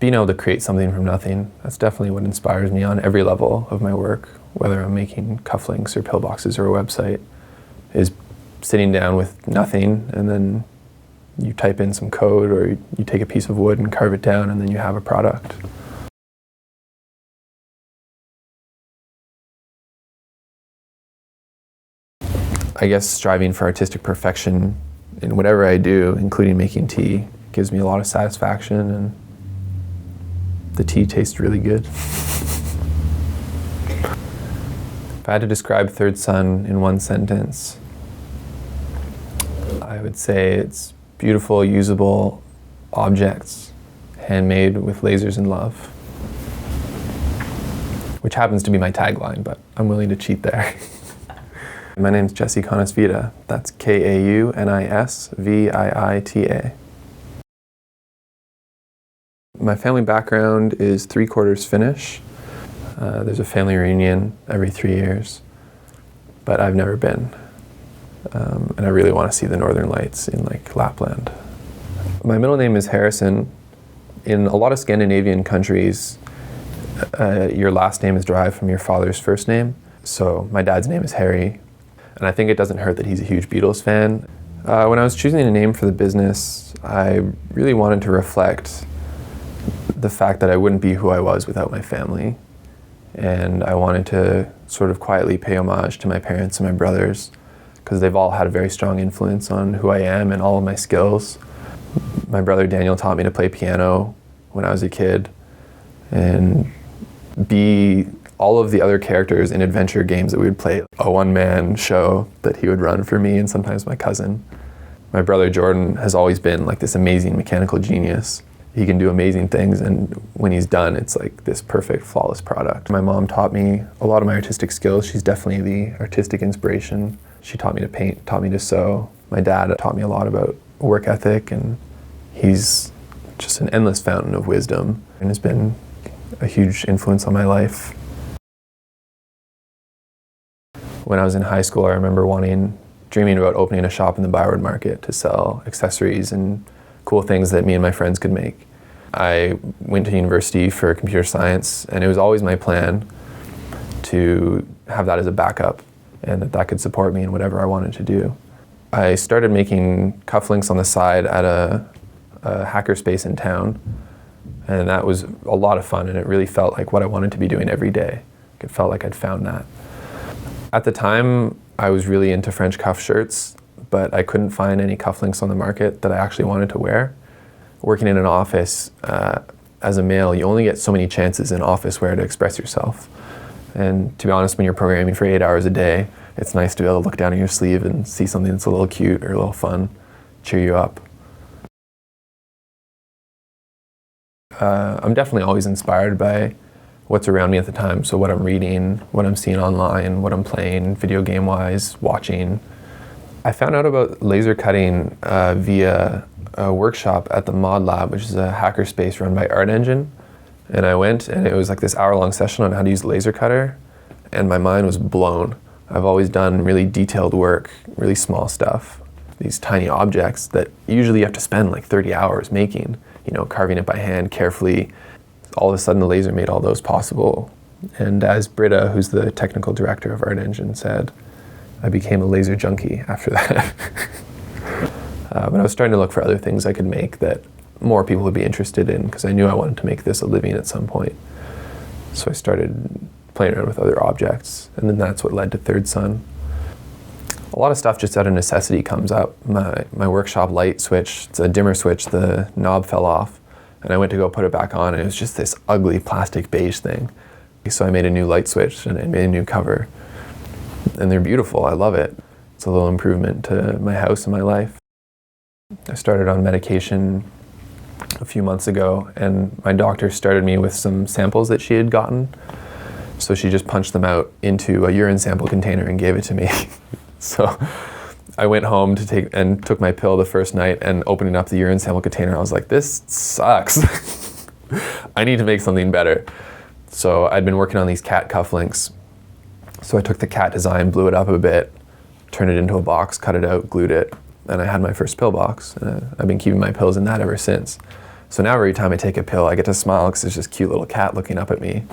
being able to create something from nothing, that's definitely what inspires me on every level of my work, whether I'm making cufflinks or pillboxes or a website, is sitting down with nothing and then you type in some code or you take a piece of wood and carve it down and then you have a product. I guess striving for artistic perfection in whatever I do, including making tea, gives me a lot of satisfaction, and the tea tastes really good. If I had to describe Third Sun in one sentence, I would say it's beautiful, usable objects, handmade with lasers and love. Which happens to be my tagline, but I'm willing to cheat there. My name's Jesse Kaunisviita. That's Kaunisviita. My family background is 3/4 Finnish. There's a family reunion every 3 years, but I've never been. And I really want to see the Northern Lights in like Lapland. My middle name is Harrison. In a lot of Scandinavian countries, your last name is derived from your father's first name. So my dad's name is Harry. And I think it doesn't hurt that he's a huge Beatles fan. When I was choosing a name for the business, I really wanted to reflect the fact that I wouldn't be who I was without my family. And I wanted to sort of quietly pay homage to my parents and my brothers, because they've all had a very strong influence on who I am and all of my skills. My brother Daniel taught me to play piano when I was a kid, and be all of the other characters in adventure games that we would play. A one-man show that he would run for me and sometimes my cousin. My brother Jordan has always been like this amazing mechanical genius. He can do amazing things, and when he's done, it's like this perfect, flawless product. My mom taught me a lot of my artistic skills. She's definitely the artistic inspiration. She taught me to paint, taught me to sew. My dad taught me a lot about work ethic, and he's just an endless fountain of wisdom and has been a huge influence on my life. When I was in high school, I remember dreaming about opening a shop in the Byward Market to sell accessories and cool things that me and my friends could make. I went to university for computer science, and it was always my plan to have that as a backup and that could support me in whatever I wanted to do. I started making cufflinks on the side at a hackerspace in town, and that was a lot of fun, and it really felt like what I wanted to be doing every day. It felt like I'd found that. At the time, I was really into French cuff shirts, but I couldn't find any cufflinks on the market that I actually wanted to wear. Working in an office, as a male, you only get so many chances in office wear to express yourself. And to be honest, when you're programming for 8 hours a day, it's nice to be able to look down at your sleeve and see something that's a little cute or a little fun, cheer you up. I'm definitely always inspired by what's around me at the time. So what I'm reading, what I'm seeing online, what I'm playing, video game-wise, watching. I found out about laser cutting via a workshop at the Mod Lab, which is a hackerspace run by Art Engine. And I went, and it was like this hour-long session on how to use a laser cutter, and my mind was blown. I've always done really detailed work, really small stuff, these tiny objects that usually you have to spend like 30 hours making, carving it by hand carefully. All of a sudden the laser made all those possible. And as Britta, who's the technical director of Art Engine, said, I became a laser junkie after that. But I was starting to look for other things I could make that more people would be interested in, because I knew I wanted to make this a living at some point. So I started playing around with other objects, and then that's what led to Third Sun. A lot of stuff just out of necessity comes up. My workshop light switch, it's a dimmer switch, the knob fell off, and I went to go put it back on, and it was just this ugly plastic beige thing. So I made a new light switch, and I made a new cover. And they're beautiful, I love it. It's a little improvement to my house and my life. I started on medication a few months ago, and my doctor started me with some samples that she had gotten. So she just punched them out into a urine sample container and gave it to me. So I went home took my pill the first night, and opening up the urine sample container, I was like, this sucks. I need to make something better. So I'd been working on these cat cufflinks. So I took the cat design, blew it up a bit, turned it into a box, cut it out, glued it, and I had my first pill box. I've been keeping my pills in that ever since. So now every time I take a pill, I get to smile because it's just a cute little cat looking up at me.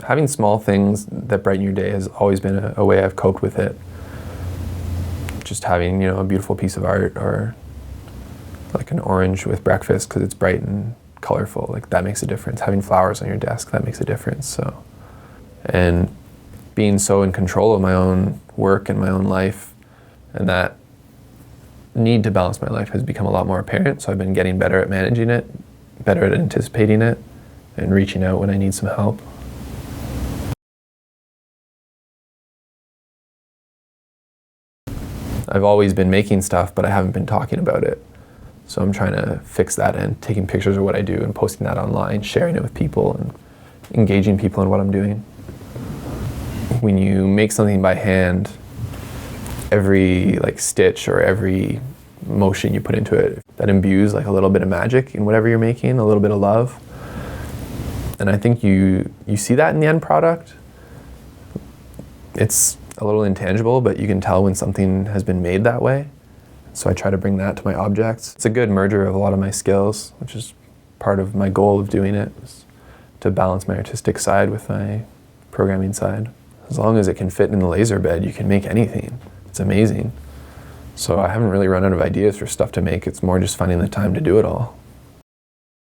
Having small things that brighten your day has always been a way I've coped with it. Just having, a beautiful piece of art, or like an orange with breakfast because it's bright and colorful, like that makes a difference. Having flowers on your desk, that makes a difference. So, and being so in control of my own work and my own life, and that need to balance my life has become a lot more apparent. So I've been getting better at managing it, better at anticipating it, and reaching out when I need some help. I've always been making stuff, but I haven't been talking about it. So I'm trying to fix that and taking pictures of what I do and posting that online, sharing it with people and engaging people in what I'm doing. When you make something by hand, every stitch or every motion you put into it, that imbues a little bit of magic in whatever you're making, a little bit of love. And I think you see that in the end product. It's a little intangible, but you can tell when something has been made that way. So I try to bring that to my objects. It's a good merger of a lot of my skills, which is part of my goal of doing it, is to balance my artistic side with my programming side. As long as it can fit in the laser bed, you can make anything. It's amazing. So I haven't really run out of ideas for stuff to make. It's more just finding the time to do it all.